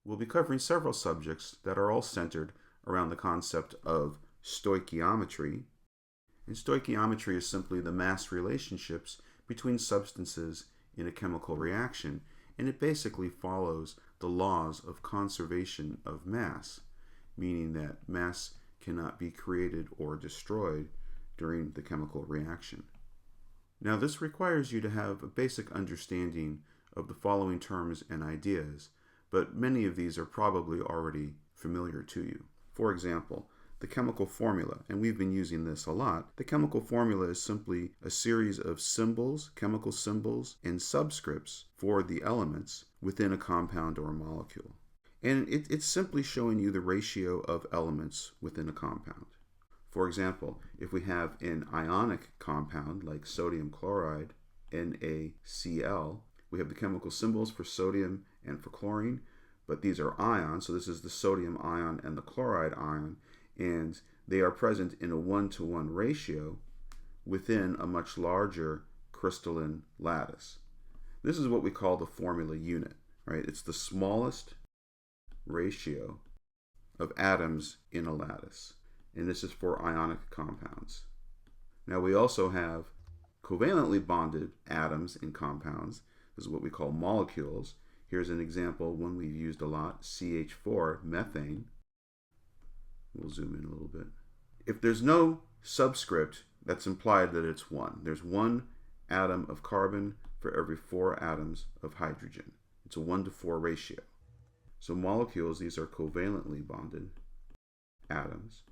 We'll be covering several subjects that are all centered around the concept of stoichiometry. And stoichiometry is simply the mass relationships between substances in a chemical reaction, and it basically follows the laws of conservation of mass, meaning that mass cannot be created or destroyed during the chemical reaction. Now, this requires you to have a basic understanding of the following terms and ideas, but many of these are probably already familiar to you. For example, the chemical formula, and we've been using this a lot. The chemical formula is simply a series of symbols, chemical symbols, and subscripts for the elements within a compound or a molecule. And it's simply showing you the ratio of elements within a compound. For example, if we have an ionic compound like sodium chloride, NaCl, we have the chemical symbols for sodium and for chlorine, but these are ions, so this is the sodium ion and the chloride ion, and they are present in a 1-to-1 ratio within a much larger crystalline lattice. This is what we call the formula unit, right? It's the smallest ratio of atoms in a lattice, and this is for ionic compounds. Now we also have covalently bonded atoms in compounds. This is what we call molecules. Here's an example, one we've used a lot, CH4, methane. We'll zoom in a little bit. If there's no subscript, that's implied that it's 1. There's 1 atom of carbon for every 4 atoms of hydrogen. It's a 1-to-4 ratio. So molecules, these are covalently bonded atoms.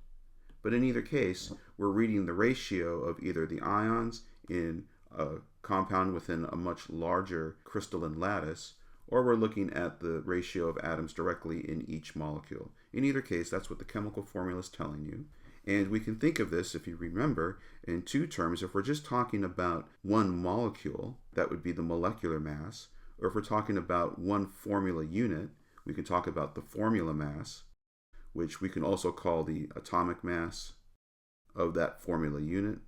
But in either case, we're reading the ratio of either the ions in a compound within a much larger crystalline lattice, or we're looking at the ratio of atoms directly in each molecule. In either case, that's what the chemical formula is telling you. And we can think of this, if you remember, in 2 terms. If we're just talking about 1 molecule, that would be the molecular mass. Or if we're talking about 1 formula unit, we can talk about the formula mass, which we can also call the atomic mass of that formula unit.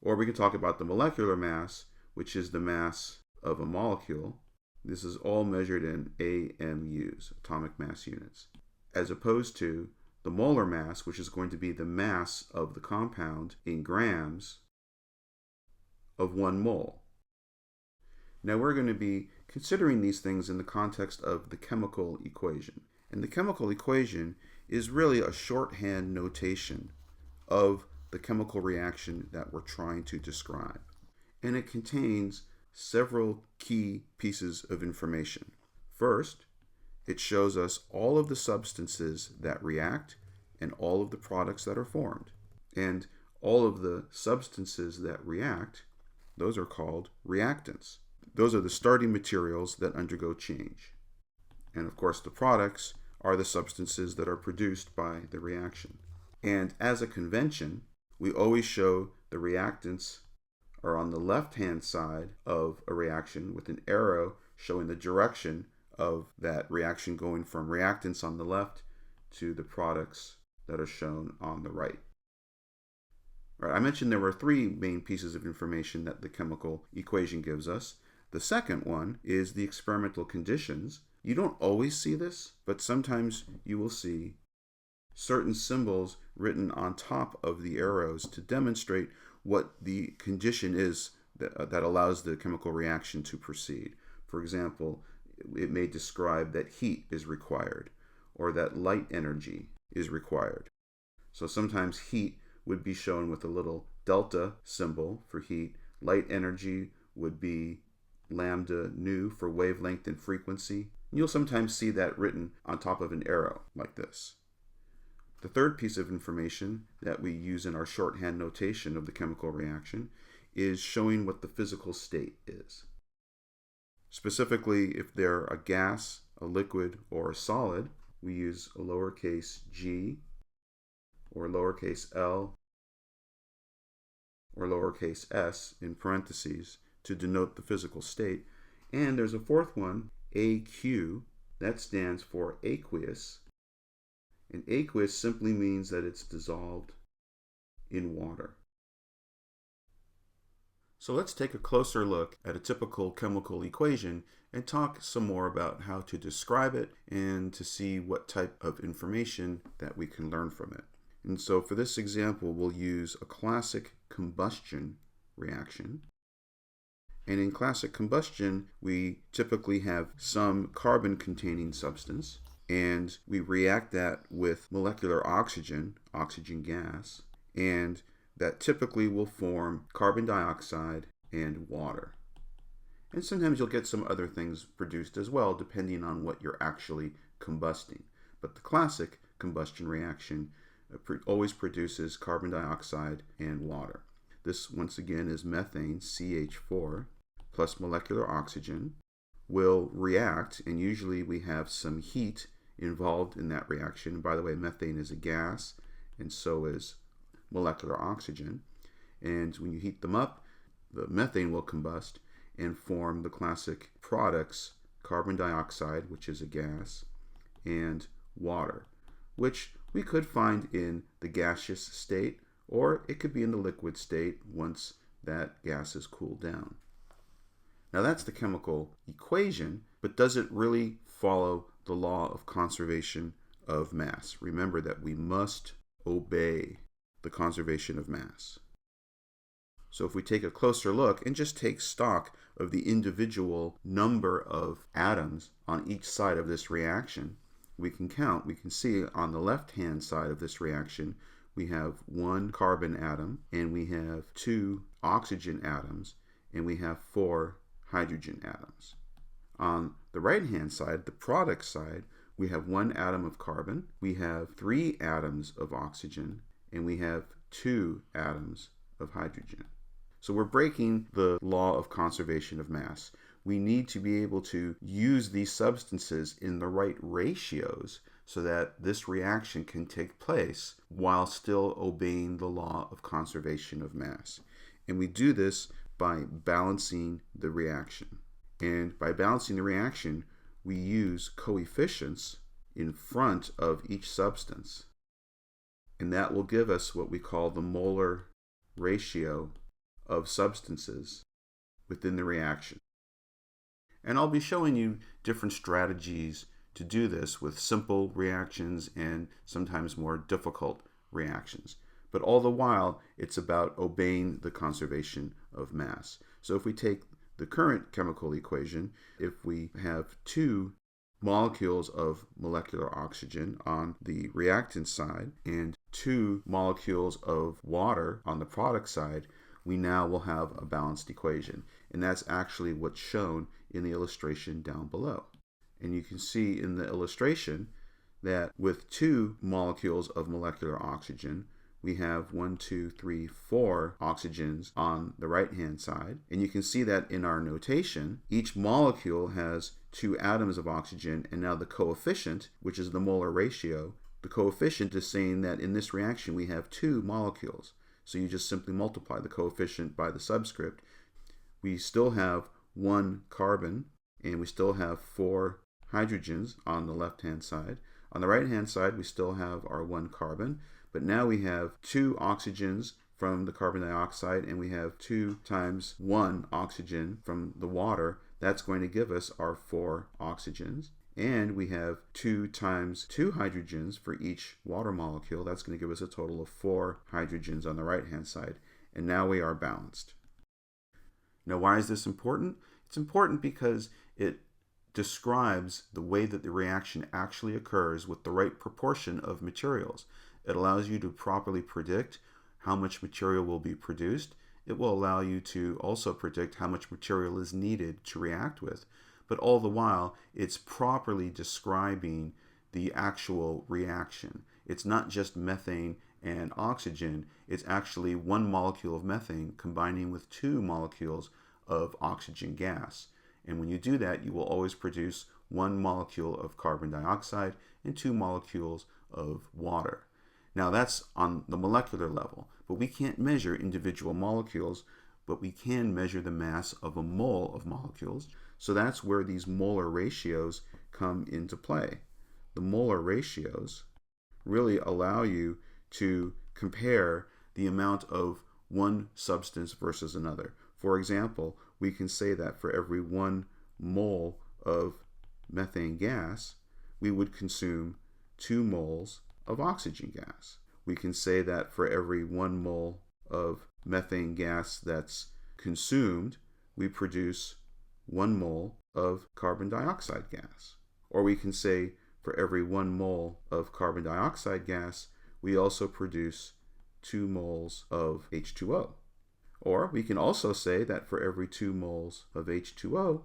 Or we can talk about the molecular mass, which is the mass of a molecule. This is all measured in AMUs, atomic mass units, as opposed to the molar mass, which is going to be the mass of the compound in grams of 1 mole. Now we're going to be considering these things in the context of the chemical equation. And the chemical equation is really a shorthand notation of the chemical reaction that we're trying to describe. And it contains several key pieces of information. First, it shows us all of the substances that react and all of the products that are formed. And all of the substances that react, those are called reactants. Those are the starting materials that undergo change. And of course, the products are the substances that are produced by the reaction. And as a convention, we always show the reactants are on the left-hand side of a reaction with an arrow showing the direction of that reaction going from reactants on the left to the products that are shown on the right. All right, I mentioned there were 3 main pieces of information that the chemical equation gives us. The second one is the experimental conditions. You don't always see this, but sometimes you will see certain symbols written on top of the arrows to demonstrate what the condition is that allows the chemical reaction to proceed. For example, it may describe that heat is required or that light energy is required. So sometimes heat would be shown with a little delta symbol for heat. Light energy would be lambda nu for wavelength and frequency. You'll sometimes see that written on top of an arrow like this. The third piece of information that we use in our shorthand notation of the chemical reaction is showing what the physical state is. Specifically, if they're a gas, a liquid, or a solid, we use a lowercase g or lowercase l or lowercase s in parentheses to denote the physical state. And there's a fourth one, AQ, that stands for aqueous. And aqueous simply means that it's dissolved in water. So let's take a closer look at a typical chemical equation and talk some more about how to describe it and to see what type of information that we can learn from it. And so for this example, we'll use a classic combustion reaction. And in classic combustion, we typically have some carbon-containing substance, and we react that with molecular oxygen gas, and that typically will form carbon dioxide and water. And sometimes you'll get some other things produced as well, depending on what you're actually combusting. But the classic combustion reaction always produces carbon dioxide and water. This, once again, is methane, CH4, plus molecular oxygen, will react, and usually we have some heat involved in that reaction. By the way, methane is a gas, and so is molecular oxygen. And when you heat them up, the methane will combust and form the classic products, carbon dioxide, which is a gas, and water, which we could find in the gaseous state, or it could be in the liquid state once that gas is cooled down. Now that's the chemical equation, but does it really follow the law of conservation of mass? Remember that we must obey the conservation of mass. So if we take a closer look and just take stock of the individual number of atoms on each side of this reaction, we can see on the left-hand side of this reaction, we have one carbon atom, and we have two oxygen atoms, and we have four hydrogen atoms. On the right-hand side, the product side, we have one atom of carbon, we have three atoms of oxygen, and we have two atoms of hydrogen. So we're breaking the law of conservation of mass. We need to be able to use these substances in the right ratios so that this reaction can take place while still obeying the law of conservation of mass. And we do this by balancing the reaction. And by balancing the reaction, we use coefficients in front of each substance. And that will give us what we call the molar ratio of substances within the reaction. And I'll be showing you different strategies to do this with simple reactions and sometimes more difficult reactions. But all the while, it's about obeying the conservation of mass. So if we take the current chemical equation, if we have two molecules of molecular oxygen on the reactant side and two molecules of water on the product side, we now will have a balanced equation. And that's actually what's shown in the illustration down below. And you can see in the illustration that with two molecules of molecular oxygen, we have 4 oxygens on the right-hand side. And you can see that in our notation, each molecule has two atoms of oxygen, and now the coefficient, which is the molar ratio, the coefficient is saying that in this reaction we have two molecules. So you just simply multiply the coefficient by the subscript. We still have one carbon, and we still have 4 hydrogens on the left-hand side. On the right-hand side, we still have our one carbon, but now we have 2 oxygens from the carbon dioxide, and we have 2 times 1 oxygen from the water. That's going to give us our 4 oxygens. And we have 2 times 2 hydrogens for each water molecule. That's going to give us a total of 4 hydrogens on the right-hand side. And now we are balanced. Now, why is this important? It's important because it describes the way that the reaction actually occurs with the right proportion of materials. It allows you to properly predict how much material will be produced. It will allow you to also predict how much material is needed to react with. But all the while, it's properly describing the actual reaction. It's not just methane and oxygen. It's actually one molecule of methane combining with 2 molecules of oxygen gas. And when you do that, you will always produce 1 molecule of carbon dioxide and 2 molecules of water. Now that's on the molecular level, but we can't measure individual molecules, but we can measure the mass of a mole of molecules. So that's where these molar ratios come into play. The molar ratios really allow you to compare the amount of one substance versus another. For example, we can say that for every 1 mole of methane gas, we would consume 2 moles of oxygen gas. We can say that for every 1 mole of methane gas that's consumed, we produce 1 mole of carbon dioxide gas. Or we can say for every 1 mole of carbon dioxide gas, we also produce 2 moles of H2O. Or we can also say that for every 2 moles of H2O,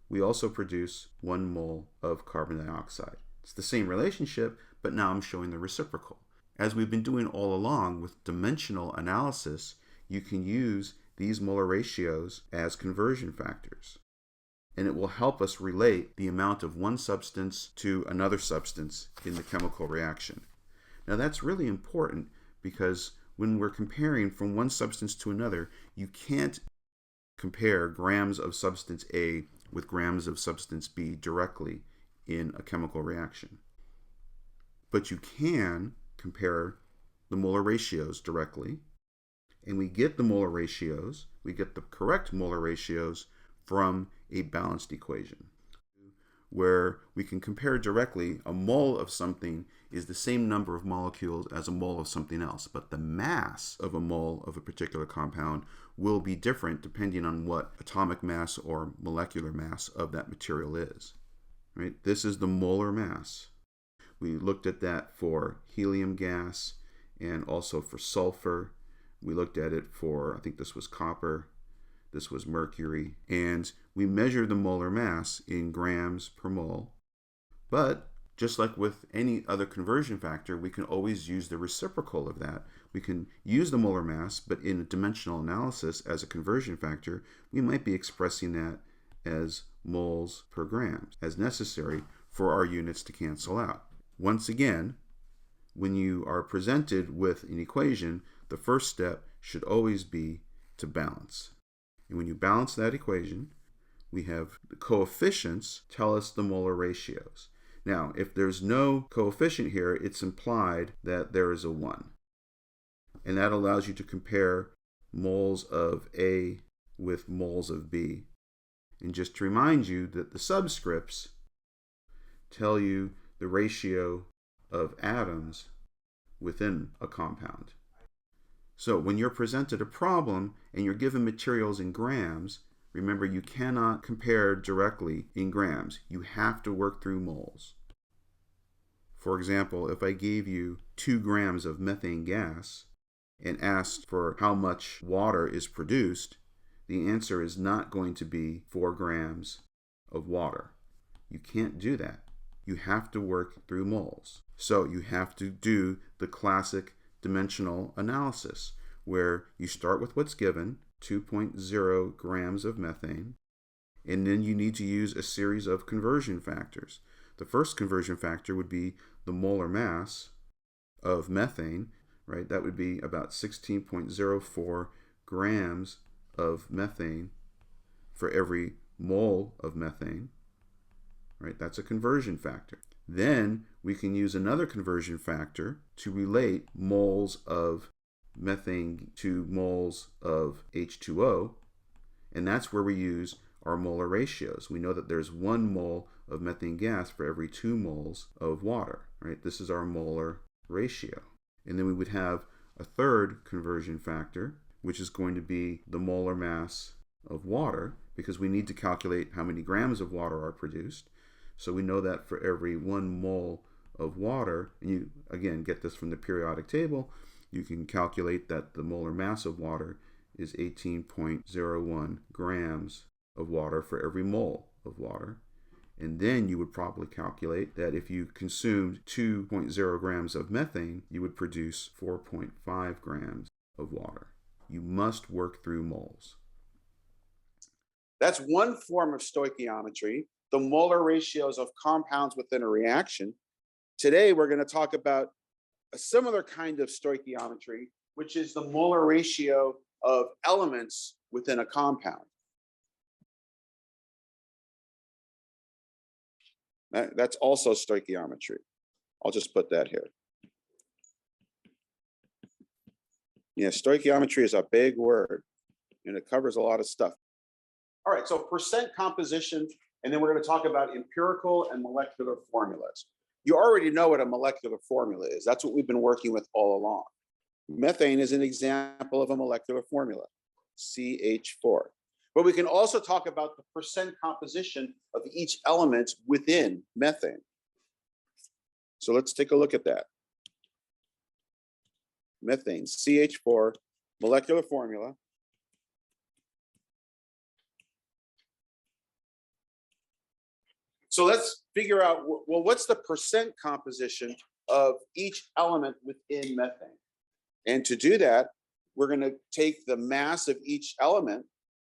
we also produce 1 mole of carbon dioxide. It's the same relationship, but now I'm showing the reciprocal. As we've been doing all along with dimensional analysis, you can use these molar ratios as conversion factors. And it will help us relate the amount of one substance to another substance in the chemical reaction. Now that's really important because when we're comparing from one substance to another, you can't compare grams of substance A with grams of substance B directly in a chemical reaction. But you can compare the molar ratios directly, and we get the molar ratios, we get the correct molar ratios from a balanced equation, where we can compare directly. A mole of something is the same number of molecules as a mole of something else, but the mass of a mole of a particular compound will be different depending on what atomic mass or molecular mass of that material is. Right? This is the molar mass. We looked at that for helium gas and also for sulfur. We looked at it for, I think this was copper, this was mercury, and we measure the molar mass in grams per mole. But just like with any other conversion factor, we can always use the reciprocal of that. We can use the molar mass, but in a dimensional analysis as a conversion factor, we might be expressing that as moles per gram, as necessary for our units to cancel out. Once again, when you are presented with an equation, the first step should always be to balance. And when you balance that equation, we have the coefficients tell us the molar ratios. Now, if there's no coefficient here, it's implied that there is a 1. And that allows you to compare moles of A with moles of B. And just to remind you that the subscripts tell you the ratio of atoms within a compound. So when you're presented a problem and you're given materials in grams, remember you cannot compare directly in grams. You have to work through moles. For example, if I gave you 2 grams of methane gas and asked for how much water is produced, the answer is not going to be 4 grams of water. You can't do that. You have to work through moles. So you have to do the classic dimensional analysis, where you start with what's given, 2.0 grams of methane, and then you need to use a series of conversion factors. The first conversion factor would be the molar mass of methane, right? That would be about 16.04 grams of methane for every mole of methane, right? That's a conversion factor. Then we can use another conversion factor to relate moles of methane to moles of H2O, and that's where we use our molar ratios. We know that there's 1 mole of methane gas for every 2 moles of water, right? This is our molar ratio. And then we would have a third conversion factor, which is going to be the molar mass of water, because we need to calculate how many grams of water are produced. So we know that for every 1 mole of water, and you again get this from the periodic table, you can calculate that the molar mass of water is 18.01 grams of water for every mole of water. And then you would probably calculate that if you consumed 2.0 grams of methane, you would produce 4.5 grams of water. You must work through moles. That's one form of stoichiometry, the molar ratios of compounds within a reaction. Today, we're going to talk about a similar kind of stoichiometry, which is the molar ratio of elements within a compound. That's also stoichiometry. I'll just put that here. Yeah, stoichiometry is a big word. and it covers a lot of stuff. All right, so percent composition, and then we're going to talk about empirical and molecular formulas. You already know what a molecular formula is. That's what we've been working with all along. Methane is an example of a molecular formula, CH4. But we can also talk about the percent composition of each element within methane. So let's take a look at that. Methane, CH4, molecular formula. So let's figure out, well, what's the percent composition of each element within methane? And to do that, we're going to take the mass of each element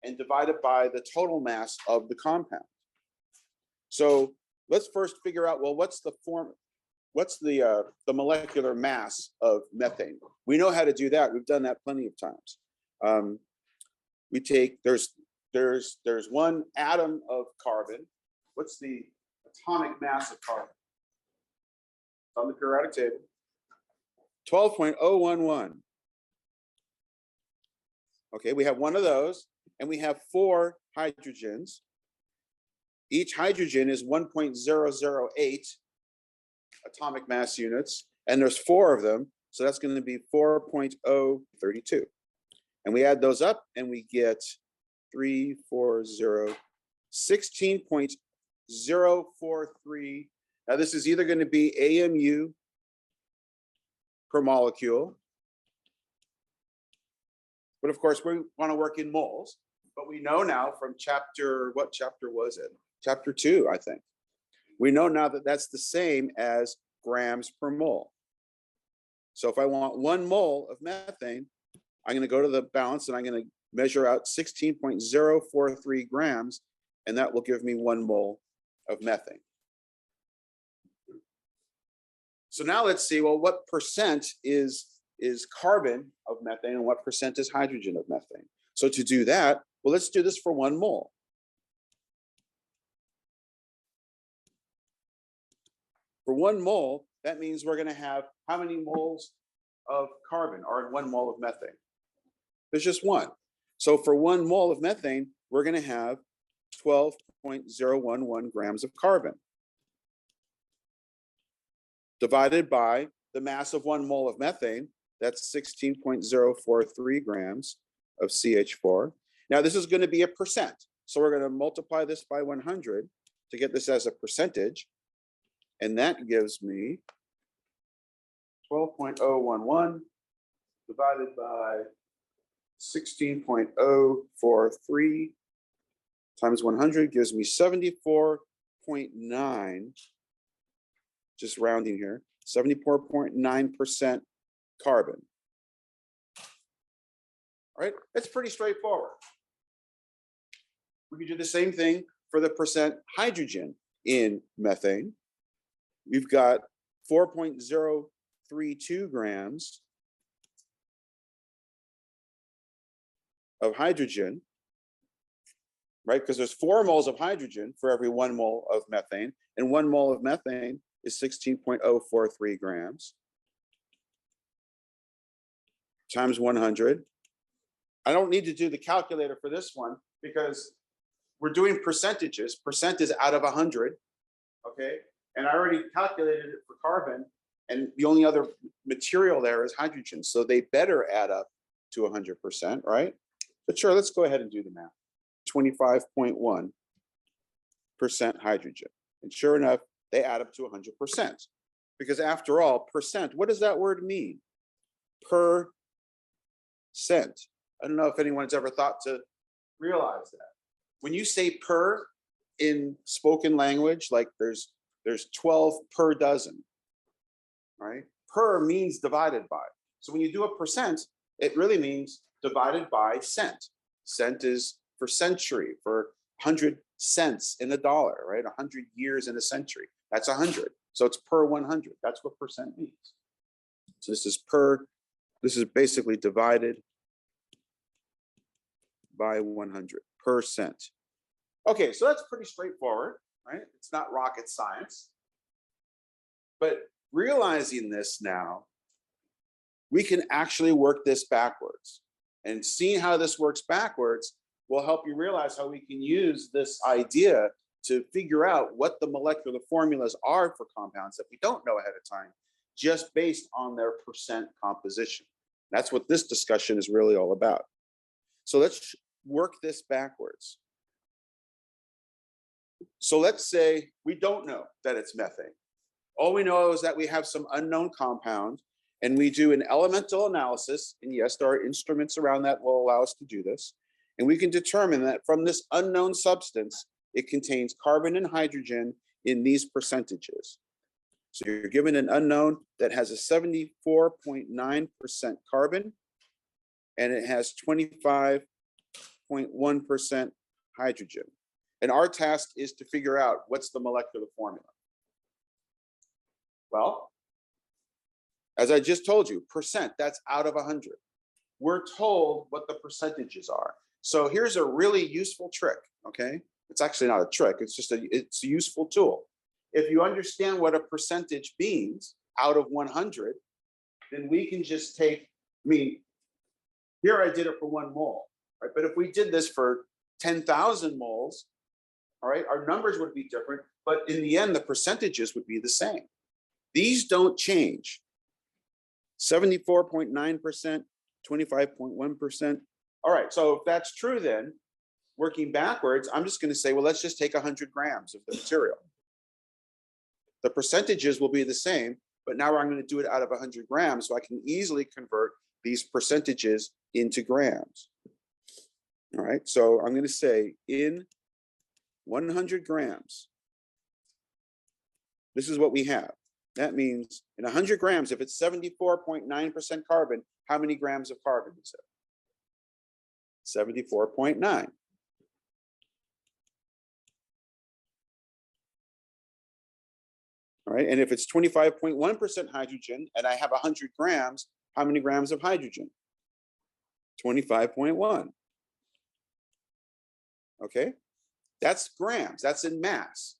and divide it by the total mass of the compound. So let's first figure out, well, what's the molecular mass of methane? We know how to do that. We've done that plenty of times. We take, there's one atom of carbon. What's the atomic mass of carbon? It's on the periodic table. 12.011. Okay, we have one of those, and we have 4 hydrogens. Each hydrogen is 1.008 atomic mass units, and there's 4 of them, so that's going to be 4.032. And we add those up, and we get 16.043. Now this is either going to be AMU per molecule, but of course we want to work in moles. But we know now from chapter, what chapter was it? Chapter 2, I think. We know now that that's the same as grams per mole. So if I want 1 mole of methane, I'm going to go to the balance and I'm going to measure out 16.043 grams, and that will give me 1 mole of methane. So now let's see, well, what percent is carbon of methane and what percent is hydrogen of methane? So to do that, well, let's do this for 1 mole. For 1 mole, that means we're going to have how many moles of carbon are in 1 mole of methane? There's just 1. So for 1 mole of methane, we're going to have 12.011 grams of carbon, divided by the mass of 1 mole of methane. That's 16.043 grams of CH4. Now this is going to be a percent. So we're going to multiply this by 100 to get this as a percentage. And that gives me 12.011 divided by 16.043 times 100 gives me 74.9, just rounding here, 74.9% carbon. All right, that's pretty straightforward. We could do the same thing for the percent hydrogen in methane. We've got 4.032 grams of hydrogen, right? Because there's 4 moles of hydrogen for every 1 mole of methane, and 1 mole of methane is 16.043 grams times 100. I don't need to do the calculator for this one because we're doing percentages. Percent is out of 100, okay? And I already calculated it for carbon, and the only other material there is hydrogen. So they better add up to 100%, right? But sure, let's go ahead and do the math. 25.1% hydrogen. And sure enough, they add up to 100%. Because after all, percent, what does that word mean? Per cent. I don't know if anyone's ever thought to realize that. When you say per in spoken language, like there's 12 per dozen, right? Per means divided by. So when you do a percent, it really means divided by cent. Cent is for century, for 100 cents in a dollar, right? 100 years in a century. That's 100. So it's per 100. That's what percent means. So this is basically divided by 100%. Okay, so that's pretty straightforward, right? It's not rocket science. But realizing this now, we can actually work this backwards. And seeing how this works backwards will help you realize how we can use this idea to figure out what the molecular formulas are for compounds that we don't know ahead of time, just based on their percent composition. That's what this discussion is really all about. So let's work this backwards. So let's say we don't know that it's methane. All we know is that we have some unknown compound, and we do an elemental analysis. And yes, there are instruments around that will allow us to do this. And we can determine that from this unknown substance, it contains carbon and hydrogen in these percentages. So you're given an unknown that has a 74.9% carbon, and it has 25.1% hydrogen. And our task is to figure out what's the molecular formula. Well, as I just told you, percent, that's out of 100. We're told what the percentages are. So here's a really useful trick, okay? It's actually not a trick, it's a useful tool. If you understand what a percentage means out of 100, then we can just take, here I did it for 1 mole, right? But if we did this for 10,000 moles, all right, our numbers would be different, but in the end, the percentages would be the same. These don't change. 74.9%, 25.1%. All right, so if that's true, then working backwards, I'm just going to say, well, let's just take 100 grams of the material. The percentages will be the same, but now I'm going to do it out of 100 grams, so I can easily convert these percentages into grams. All right, so I'm going to say in 100 grams, this is what we have. That means in 100 grams, if it's 74.9% carbon, how many grams of carbon is it? 74.9. All right, and if it's 25.1% hydrogen and I have 100 grams, how many grams of hydrogen? 25.1. Okay, that's grams, that's in mass.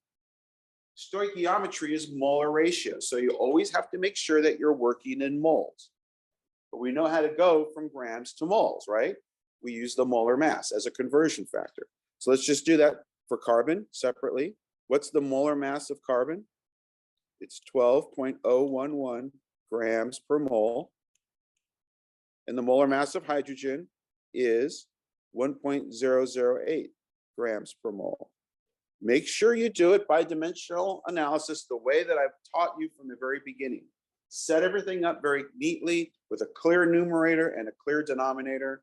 Stoichiometry is molar ratio, so you always have to make sure that you're working in moles. But we know how to go from grams to moles, right? We use the molar mass as a conversion factor. So let's just do that for carbon separately. What's the molar mass of carbon? It's 12.011 grams per mole. And the molar mass of hydrogen is 1.008 grams per mole. Make sure you do it by dimensional analysis the way that I've taught you from the very beginning. Set everything up very neatly with a clear numerator and a clear denominator.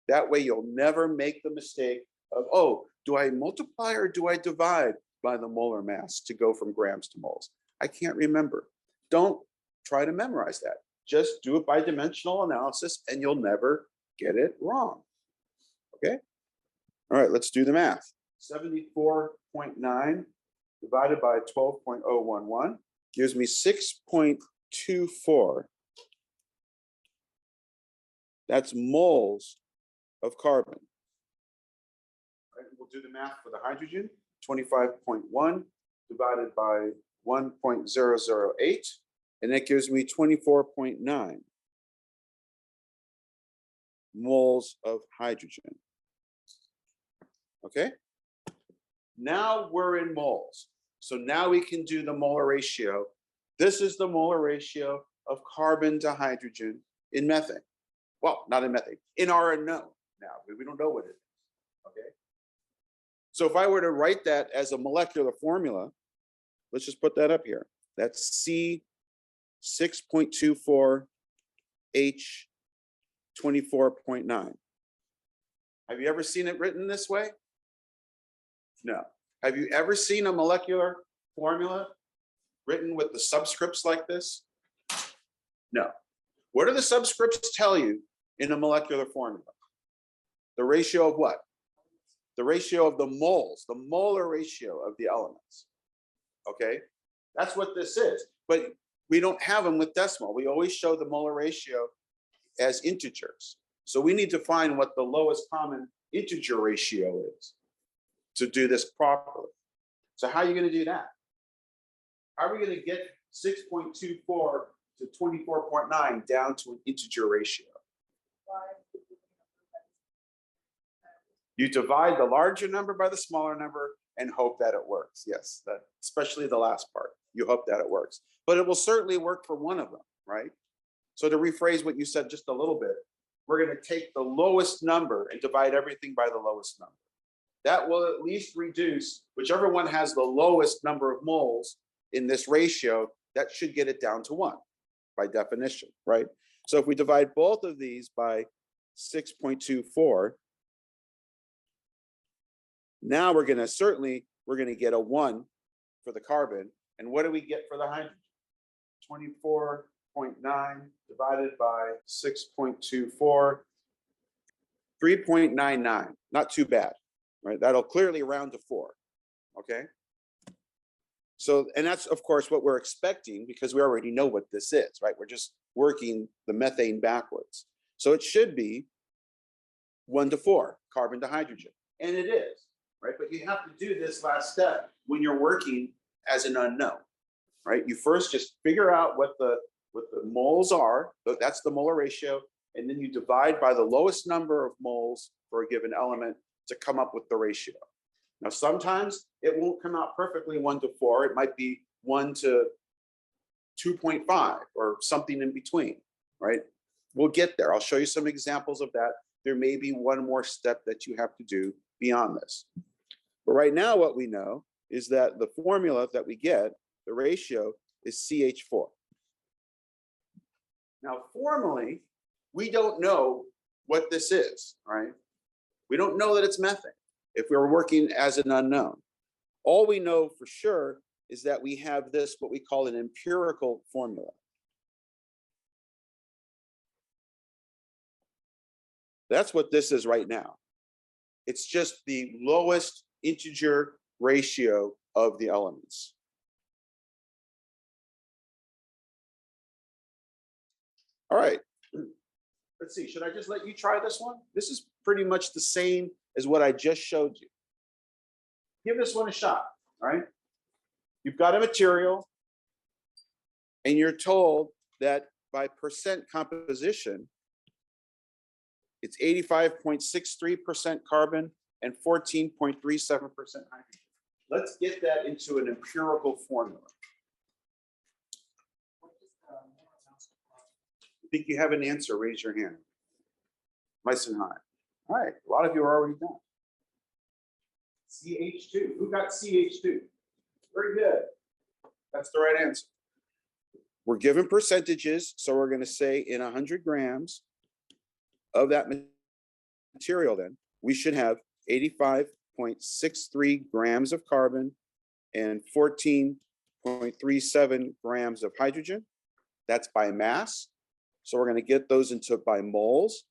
That way you'll never make the mistake of, oh, do I multiply or do I divide by the molar mass to go from grams to moles? I can't remember. Don't try to memorize that. Just do it by dimensional analysis and you'll never get it wrong. Okay? All right, let's do the math. 74.9 divided by 12.011 gives me 6.24. That's moles of carbon. Right, we'll do the math for the hydrogen. 25.1 divided by 1.008, and that gives me 24.9 moles of hydrogen. Okay? Now we're in moles. So now we can do the molar ratio. This is the molar ratio of carbon to hydrogen in methane. Well, not in methane, in our unknown now. We don't know what it is, okay? So if I were to write that as a molecular formula, let's just put that up here. That's C6.24H24.9. Have you ever seen it written this way? No. Have you ever seen a molecular formula written with the subscripts like this? No. What do the subscripts tell you in a molecular formula? The ratio of what? The ratio of the moles, the molar ratio of the elements. Okay? That's what this is. But we don't have them with decimal. We always show the molar ratio as integers. So we need to find what the lowest common integer ratio is to do this properly. So how are you going to do that? How are we going to get 6.24 to 24.9 down to an integer ratio? You divide the larger number by the smaller number and hope that it works. Yes, that, especially the last part. You hope that it works. But it will certainly work for one of them, right? So to rephrase what you said just a little bit, we're going to take the lowest number and divide everything by the lowest number. That will at least reduce, whichever one has the lowest number of moles in this ratio, that should get it down to 1 by definition, right? So if we divide both of these by 6.24, now we're going to get a 1 for the carbon. And what do we get for the hydrogen? 24.9 divided by 6.24, 3.99. Not too bad, right? That'll clearly round to 4, okay? So, and that's of course what we're expecting because we already know what this is, right? We're just working the methane backwards. So it should be 1 to 4, carbon to hydrogen. And it is, right? But you have to do this last step when you're working as an unknown, right? You first just figure out what the moles are, that's the molar ratio, and then you divide by the lowest number of moles for a given element to come up with the ratio. Now, sometimes it won't come out perfectly 1 to 4. It might be 1 to 2.5 or something in between, right? We'll get there. I'll show you some examples of that. There may be one more step that you have to do beyond this. But right now, what we know is that the formula that we get, the ratio, is CH4. Now, formally, we don't know what this is, right? We don't know that it's methane if we were working as an unknown. All we know for sure is that we have this, what we call an empirical formula. That's what this is right now. It's just the lowest integer ratio of the elements. All right, let's see, should I just let you try this one? This is pretty much the same as what I just showed you. Give this one a shot, all right? You've got a material and you're told that by percent composition, it's 85.63% carbon and 14.37% hydrogen. Let's get that into an empirical formula. Think you have an answer, raise your hand. Nice and high. All right, a lot of you are already done. CH2, who got CH2? Very good, that's the right answer. We're given percentages, so we're gonna say in 100 grams of that material then, we should have 85.63 grams of carbon and 14.37 grams of hydrogen. That's by mass. So we're going to get those into by moles.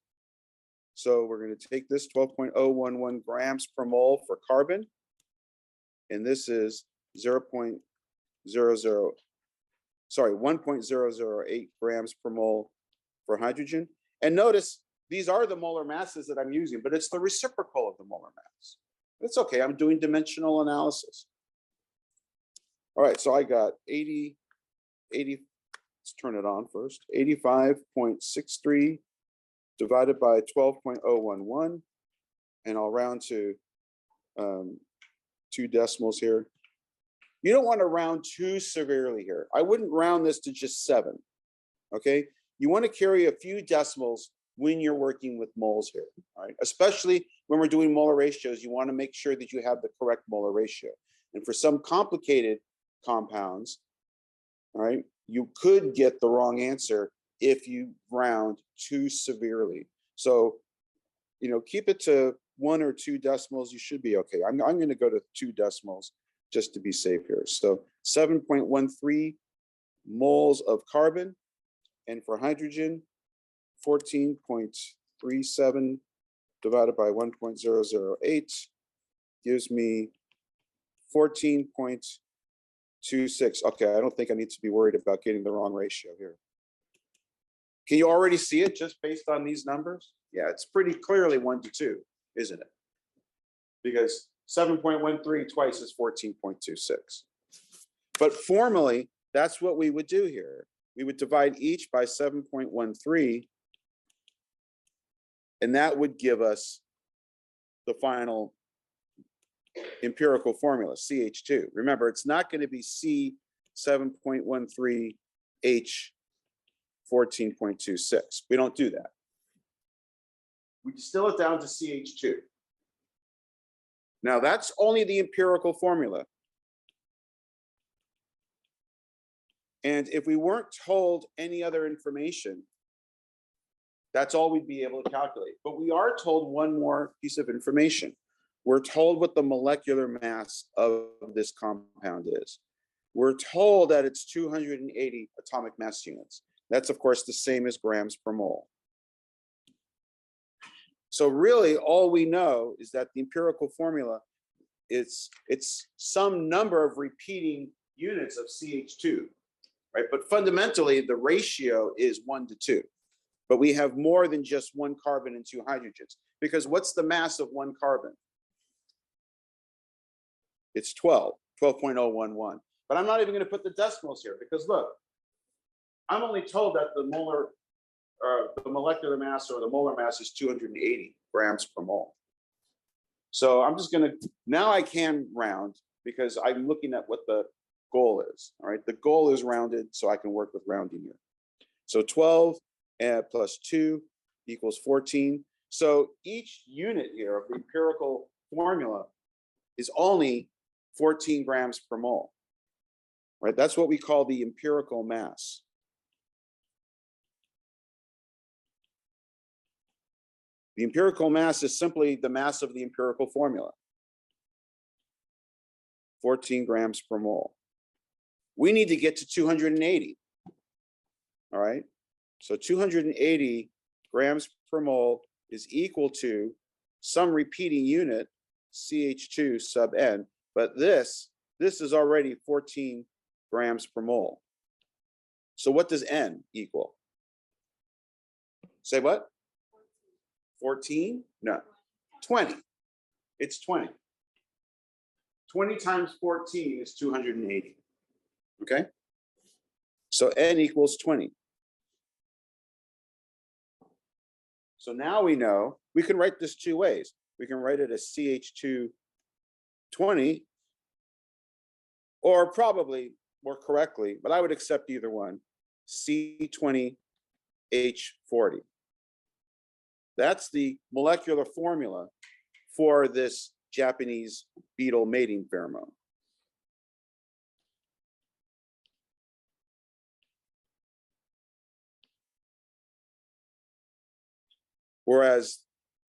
So we're going to take this 12.011 grams per mole for carbon. And this is 1.008 grams per mole for hydrogen. And notice these are the molar masses that I'm using, but it's the reciprocal of the molar mass. It's okay, I'm doing dimensional analysis. All right, so I got 80, let's turn it on first. 85.63 divided by 12.011, and I'll round to 2 decimals here. You don't want to round too severely here. I wouldn't round this to just 7, okay? You want to carry a few decimals when you're working with moles here, all right? Especially when we're doing molar ratios, you want to make sure that you have the correct molar ratio. And for some complicated compounds, all right, you could get the wrong answer if you round too severely. So, you know, keep it to 1 or 2 decimals, you should be okay. I'm going to go to 2 decimals just to be safe here. So 7.13 moles of carbon, and for hydrogen, 14.37 divided by 1.008 gives me 14.26. Okay, I don't think I need to be worried about getting the wrong ratio here. Can you already see it just based on these numbers? Yeah, it's pretty clearly 1 to 2, isn't it? Because 7.13 twice is 14.26. But formally, that's what we would do here. We would divide each by 7.13, and that would give us the final empirical formula, CH2. Remember, it's not going to be C7.13H 14.26. We don't do that. We distill it down to CH2. Now, that's only the empirical formula. And if we weren't told any other information, that's all we'd be able to calculate. But we are told one more piece of information. We're told what the molecular mass of this compound is. We're told that it's 280 atomic mass units. That's, of course, the same as grams per mole. So really, all we know is that the empirical formula it's some number of repeating units of CH2, right? But fundamentally, the ratio is 1 to 2. But we have more than just one carbon and two hydrogens, because what's the mass of one carbon? It's 12.011. But I'm not even going to put the decimals here, because look, I'm only told that the molecular mass or the molar mass is 280 grams per mole. So I'm just going to, now I can round because I'm looking at what the goal is. All right, the goal is rounded, so I can work with rounding here. So 12 plus 2 equals 14. So each unit here of the empirical formula is only 14 grams per mole. Right, that's what we call the empirical mass. The empirical mass is simply the mass of the empirical formula, 14 grams per mole. We need to get to 280, all right? So 280 grams per mole is equal to some repeating unit, CH2 sub N, but this is already 14 grams per mole. So what does N equal? Say what? 14? No, 20. It's 20. 20 times 14 is 280. Okay? So N equals 20. So now we know we can write this two ways. We can write it as CH2 20, or probably more correctly, but I would accept either one, C20H40. That's the molecular formula for this Japanese beetle mating pheromone. Whereas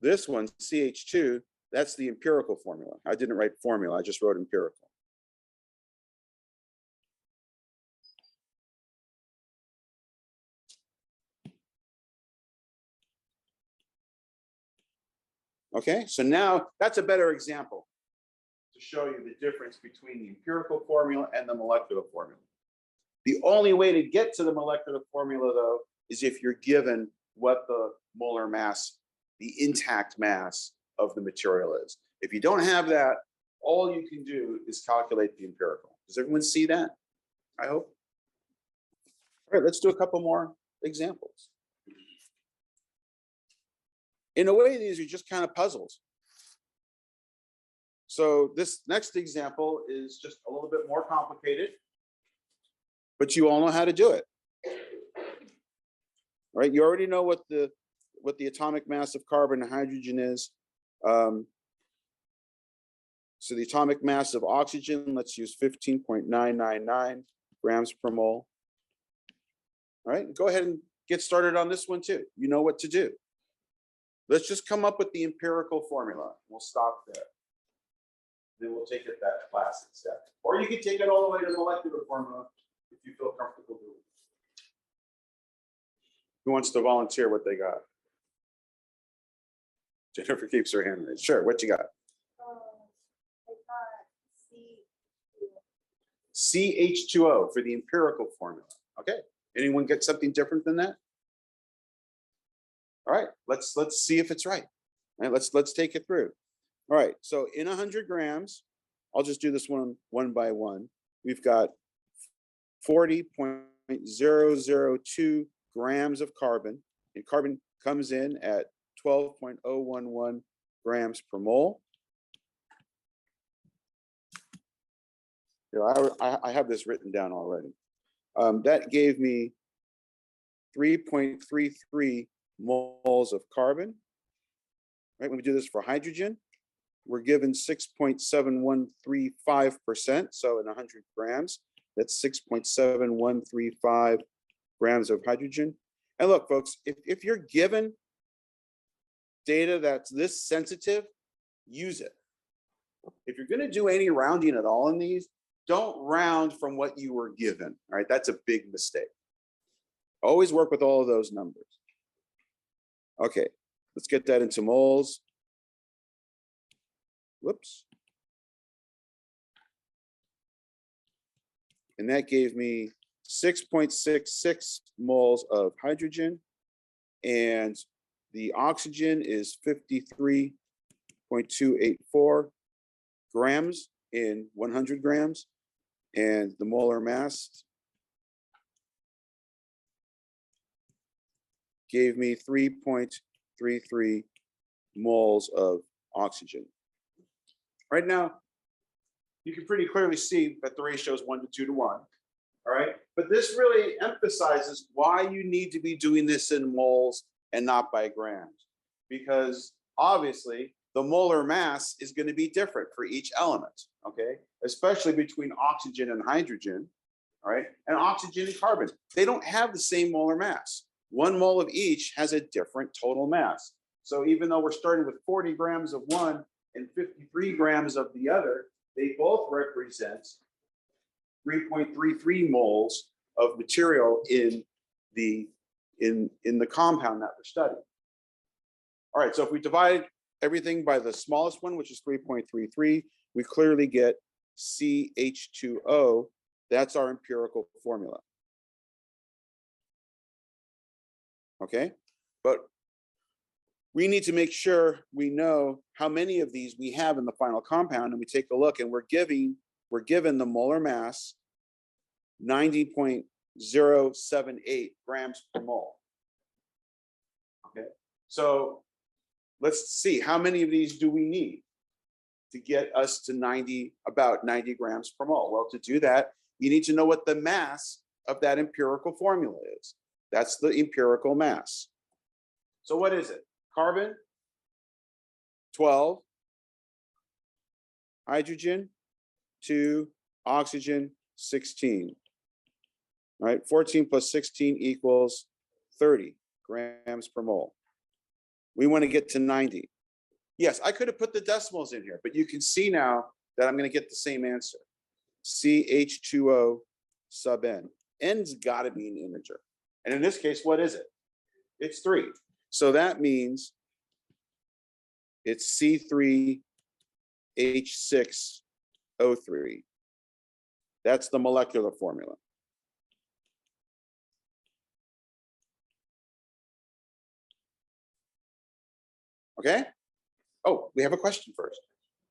this one, CH2, that's the empirical formula. I didn't write formula, I just wrote empirical. Okay, so now that's a better example to show you the difference between the empirical formula and the molecular formula. The only way to get to the molecular formula, though, is if you're given what the molar mass, the intact mass of the material is. If you don't have that, all you can do is calculate the empirical. Does everyone see that? I hope. All right, let's do a couple more examples. In a way, these are just kind of puzzles. So this next example is just a little bit more complicated, but you all know how to do it. All right, you already know what the atomic mass of carbon and hydrogen is. So the atomic mass of oxygen, let's use 15.999 grams per mole. All right, go ahead and get started on this one too. You know what to do. Let's just come up with the empirical formula. We'll stop there. Then we'll take it that class instead. Or you can take it all the way to the molecular formula if you feel comfortable doing it. Who wants to volunteer what they got? Jennifer keeps her hand raised. Sure, what you got? I got CH2O for the empirical formula. Okay. Anyone get something different than that? All right, let's see if it's right. All right, let's take it through. All right, so in 100 grams, I'll just do this one by one. We've got 40.002 grams of carbon, and carbon comes in at 12.011 grams per mole. Here, I have this written down already. That gave me 3.33 moles of carbon. Right, when we do this for hydrogen, we're given 6.7135%. So in 100 grams, that's 6.7135 grams of hydrogen. And look, folks, if you're given data that's this sensitive, use it. If you're going to do any rounding at all in these, don't round from what you were given. All right, that's a big mistake. Always work with all of those numbers. Okay, let's get that into moles. Whoops. And that gave me 6.66 moles of hydrogen, and the oxygen is 53.284 grams in 100 grams, and the molar mass gave me 3.33 moles of oxygen. Right now, you can pretty clearly see that the ratio is 1 to 2 to 1. All right, but this really emphasizes why you need to be doing this in moles and not by grams, because obviously the molar mass is going to be different for each element, okay, especially between oxygen and hydrogen, all right, and oxygen and carbon. They don't have the same molar mass. 1 mole of each has a different total mass. So even though we're starting with 40 grams of one and 53 grams of the other, they both represent 3.33 moles of material in the compound that we're studying. All right, so if we divide everything by the smallest one, which is 3.33, we clearly get Ch2O. That's our empirical formula. Okay, but we need to make sure we know how many of these we have in the final compound, and we take a look, and we're given the molar mass 90.078 grams per mole. Okay, so let's see, how many of these do we need to get us to about 90 grams per mole? Well, to do that, you need to know what the mass of that empirical formula is. That's the empirical mass. So what is it? Carbon, 12, hydrogen, 2, oxygen, 16. All right, 14 plus 16 equals 30 grams per mole. We want to get to 90. Yes, I could have put the decimals in here, but you can see now that I'm going to get the same answer. Ch2O sub n. N's got to be an integer. And in this case, what is it? It's 3. So that means it's C3H6O3. That's the molecular formula. Okay? Oh, we have a question first.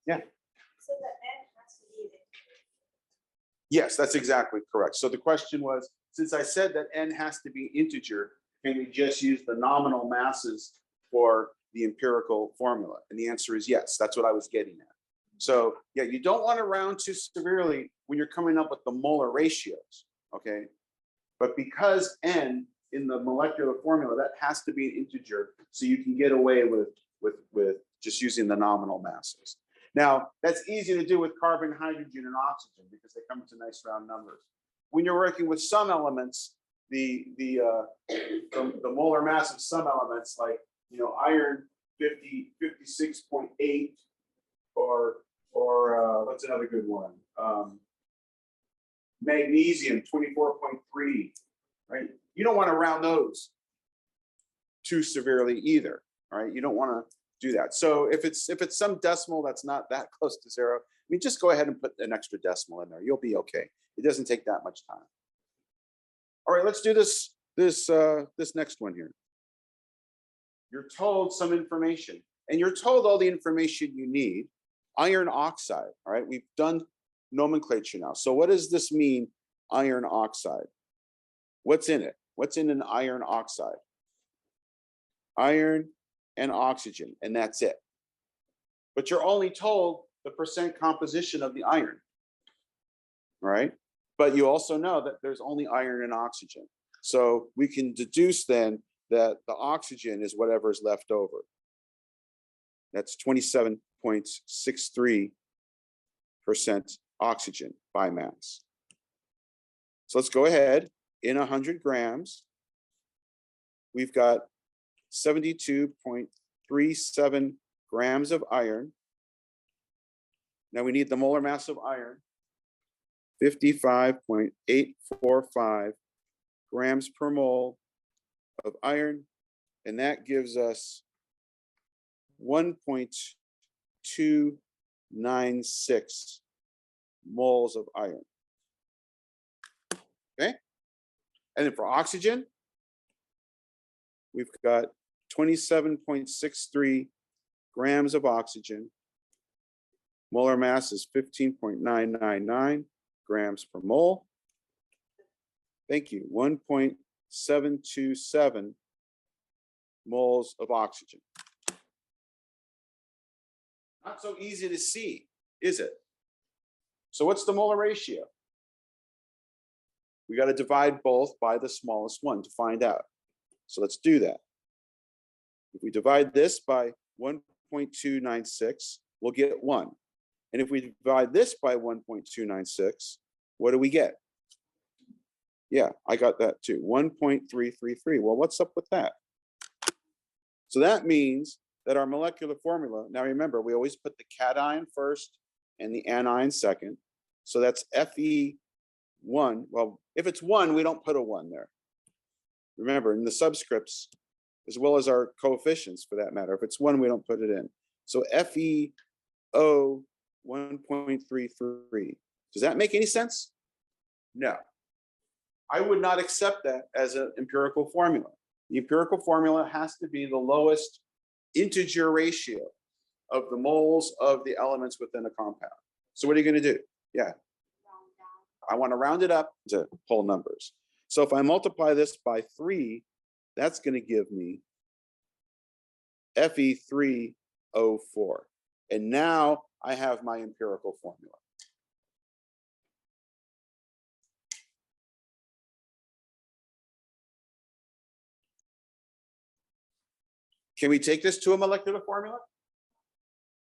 Yeah. So the N has to be there. Yes, that's exactly correct. So the question was, since I said that N has to be integer, can we just use the nominal masses for the empirical formula? And the answer is yes. That's what I was getting at. So yeah, you don't want to round too severely when you're coming up with the molar ratios, okay? But because N in the molecular formula, that has to be an integer, so you can get away with just using the nominal masses. Now, that's easy to do with carbon, hydrogen, and oxygen because they come to nice round numbers. When you're working with some elements, the molar mass of some elements, like iron 56.8, or what's another good one? Magnesium 24.3, right? You don't want to round those too severely either, right? You don't want to do that. So if it's some decimal that's not that close to 0, I mean, just go ahead and put an extra decimal in there. You'll be okay. It doesn't take that much time. All right, let's do this next one here. You're told some information, and you're told all the information you need. Iron oxide. All right, we've done nomenclature now. So what does this mean, iron oxide? What's in it? What's in an iron oxide? Iron and oxygen, and that's it. but you're only told the percent composition of the iron, right? But you also know that there's only iron and oxygen. So we can deduce then that the oxygen is whatever is left over. That's 27.63% oxygen by mass. So let's go ahead. In 100 grams, we've got 72.37 grams of iron. Now we need the molar mass of iron, 55.845 grams per mole of iron, and that gives us 1.296 moles of iron. Okay? And then for oxygen, we've got 27.63 grams of oxygen. Molar mass is 15.999 grams per mole. Thank you. 1.727 moles of oxygen. Not so easy to see, is it? So what's the molar ratio? We got to divide both by the smallest one to find out. So let's do that. If we divide this by 1.296, we'll get 1. And if we divide this by 1.296, what do we get? Yeah, I got that too, 1.333. Well, what's up with that? So that means that our molecular formula, now remember, we always put the cation first and the anion second. So that's Fe1. Well, if it's 1, we don't put a 1 there. Remember, in the subscripts, as well as our coefficients for that matter, if it's 1, we don't put it in. So FeO 1.33. Does that make any sense? No. I would not accept that as an empirical formula. The empirical formula has to be the lowest integer ratio of the moles of the elements within a compound. So what are you going to do? Yeah. I want to round it up to whole numbers. So if I multiply this by 3, that's going to give me Fe3O4. And now I have my empirical formula. Can we take this to a molecular formula?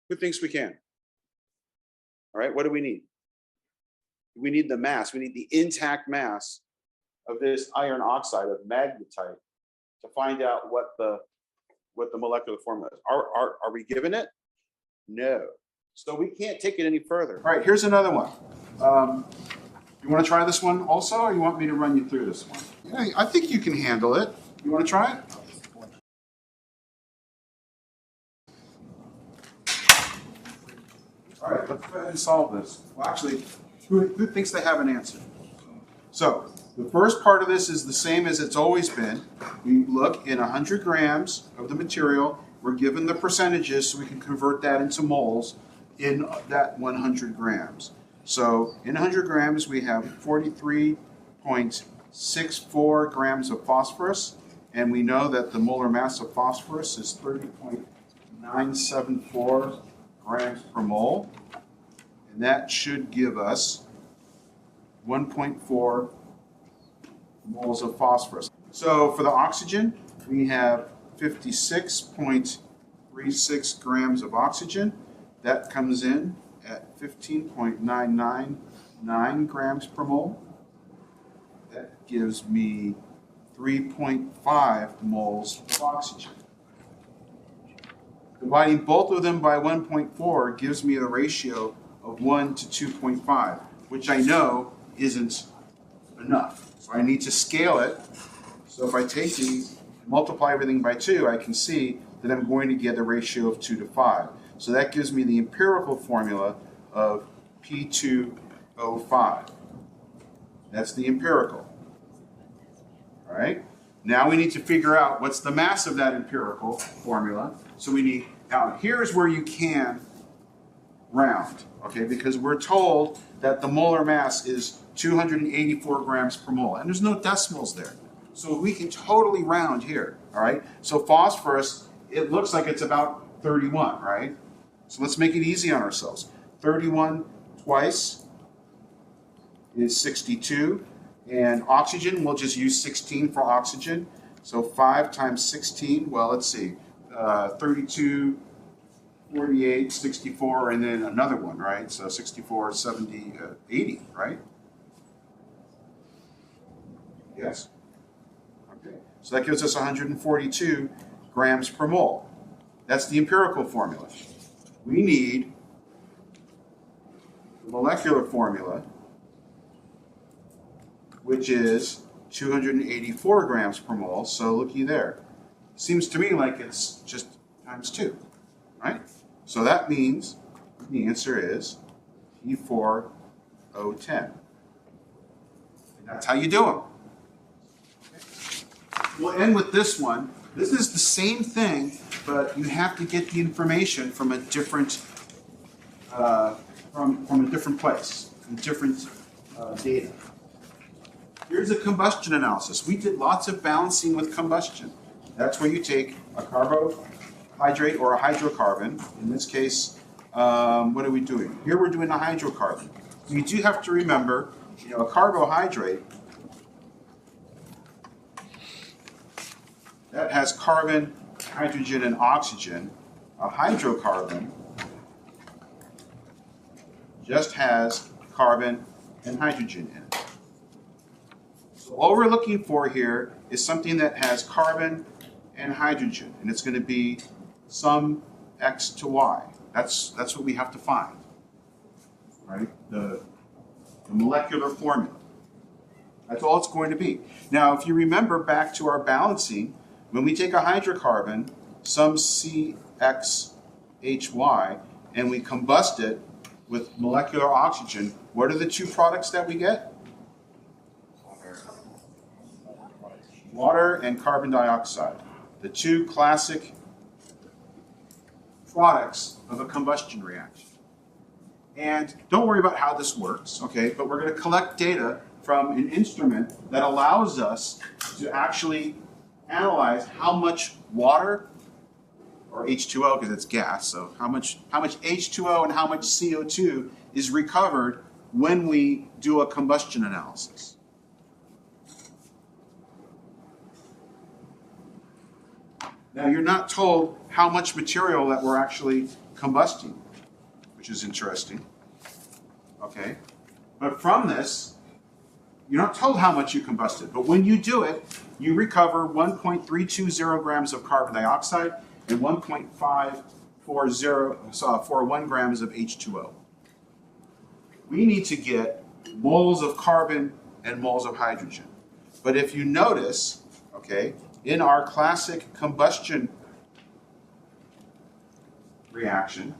Who thinks we can? All right, what do we need? We need the mass. We need the intact mass of this iron oxide of magnetite to find out what the molecular formula is. Are we given it? No. So we can't take it any further. All right, here's another one. You want to try this one also, or you want me to run you through this one? Yeah, I think you can handle it. You want to try it? All right, let's go ahead and solve this. Well, actually, who thinks they have an answer? So the first part of this is the same as it's always been. We look in 100 grams of the material. We're given the percentages so we can convert that into moles in that 100 grams. So in 100 grams, we have 43.64 grams of phosphorus. And we know that the molar mass of phosphorus is 30.974 grams per mole. And that should give us 1.4 moles of phosphorus. So for the oxygen, we have 56.36 grams of oxygen. That comes in at 15.999 grams per mole. That gives me 3.5 moles of oxygen. Dividing both of them by 1.4 gives me a ratio of 1 to 2.5, which I know isn't enough. So I need to scale it. So if I take these, multiply everything by 2, I can see that I'm going to get a ratio of 2 to 5. So that gives me the empirical formula of P2O5. That's the empirical. All right? Now we need to figure out what's the mass of that empirical formula. So we need, now here's where you can round, okay? Because we're told that the molar mass is 284 grams per mole, and there's no decimals there. So we can totally round here, all right? So phosphorus, it looks like it's about 31, right? So let's make it easy on ourselves. 31 twice is 62. And oxygen, we'll just use 16 for oxygen. So 5 times 16, well, let's see, 32, 48, 64, and then another one, right? So 64, 70, 80, right? Yes? Okay. So that gives us 142 grams per mole. That's the empirical formula. We need the molecular formula, which is 284 grams per mole. So looky there. Seems to me like it's just times 2, right? So that means the answer is P4O10. And that's how you do them. We'll end with this one. This is the same thing, but you have to get the information from a different from a different place, from different data. Here's a combustion analysis. We did lots of balancing with combustion. That's where you take a carbohydrate or a hydrocarbon. In this case, what are we doing? Here we're doing a hydrocarbon. You do have to remember, a carbohydrate that has carbon, hydrogen, and oxygen. A hydrocarbon just has carbon and hydrogen in it. So all we're looking for here is something that has carbon and hydrogen, and it's going to be some x to y. That's what we have to find, right? The molecular formula. That's all it's going to be. Now, if you remember back to our balancing, when we take a hydrocarbon, some CXHY, and we combust it with molecular oxygen, what are the two products that we get? Water and carbon dioxide. The two classic products of a combustion reaction. And don't worry about how this works, okay? But we're going to collect data from an instrument that allows us to actually analyze how much water, or H2O because it's gas, so how much H2O and how much CO2 is recovered when we do a combustion analysis. Now you're not told how much material that we're actually combusting, which is interesting. Okay? But from this, you're not told how much you combusted, but when you do it, you recover 1.320 grams of carbon dioxide and 1.541 grams of H2O. We need to get moles of carbon and moles of hydrogen. But if you notice, okay, in our classic combustion reaction,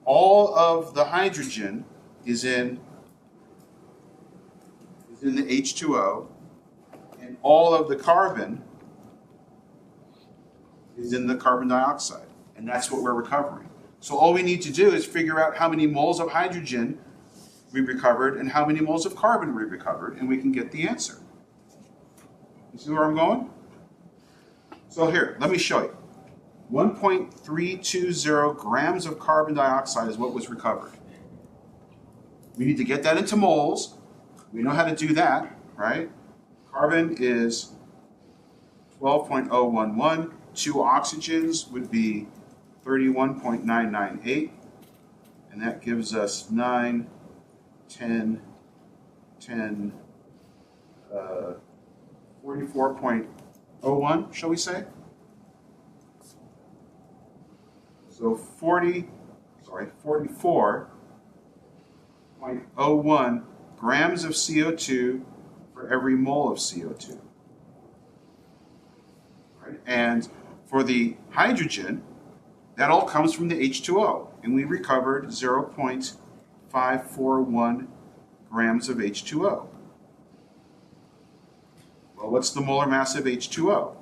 all of the hydrogen is in the H2O, and all of the carbon is in the carbon dioxide, and that's what we're recovering. So all we need to do is figure out how many moles of hydrogen we recovered and how many moles of carbon we recovered, and we can get the answer. You see where I'm going? So here, let me show you. 1.320 grams of carbon dioxide is what was recovered. We need to get that into moles. We know how to do that, right? Carbon is 12.011. 2 oxygens would be 31.998. And that gives us 9, 10, 10, 44.01, shall we say? So 44.01 grams of CO2 for every mole of CO2. Right? And for the hydrogen, that all comes from the H2O, and we recovered 0.541 grams of H2O. Well, what's the molar mass of H2O?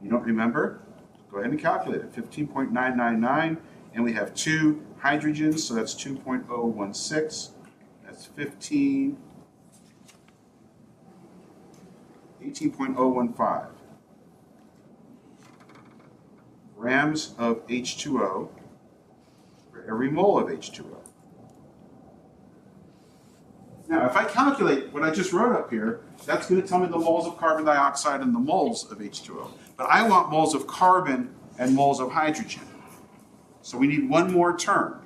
You don't remember? Go ahead and calculate it. 15.999, and we have 2 hydrogens, so that's 2.016. That's 18.015 grams of H2O every mole of H2O. Now, if I calculate what I just wrote up here, that's going to tell me the moles of carbon dioxide and the moles of H2O. But I want moles of carbon and moles of hydrogen. So we need one more term.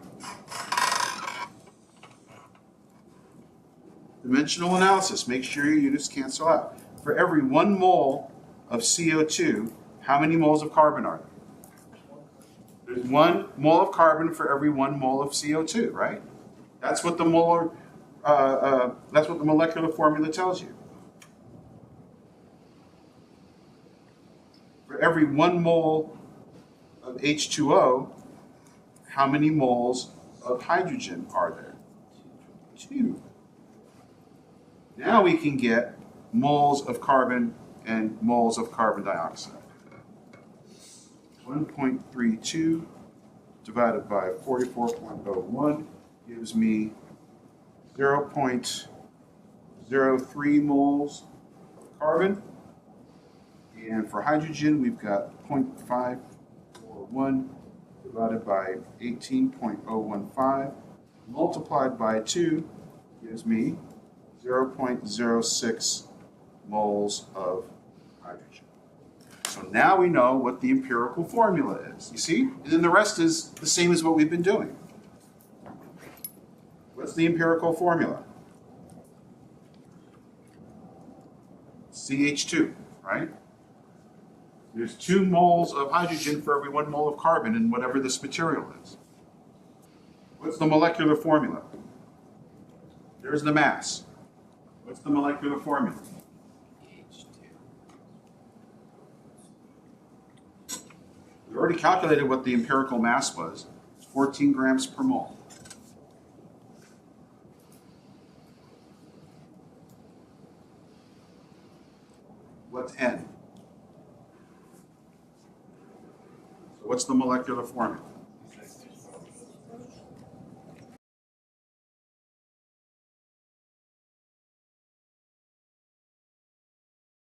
Dimensional analysis. Make sure your units cancel out. For every 1 mole of CO2, how many moles of carbon are there? There's 1 mole of carbon for every 1 mole of CO2, right? That's what the that's what the molecular formula tells you. For every 1 mole of H2O, how many moles of hydrogen are there? 2. Now we can get moles of carbon and moles of carbon dioxide. 1.32 divided by 44.01 gives me 0.03 moles of carbon. And for hydrogen, we've got 0.541 divided by 18.015 multiplied by 2 gives me 0.06 moles of hydrogen. So now we know what the empirical formula is. You see? And then the rest is the same as what we've been doing. What's the empirical formula? CH2, right? There's 2 moles of hydrogen for every 1 mole of carbon in whatever this material is. What's the molecular formula? There's the mass. What's the molecular formula? We already calculated what the empirical mass was. It's 14 grams per mole. What's N? So what's the molecular formula?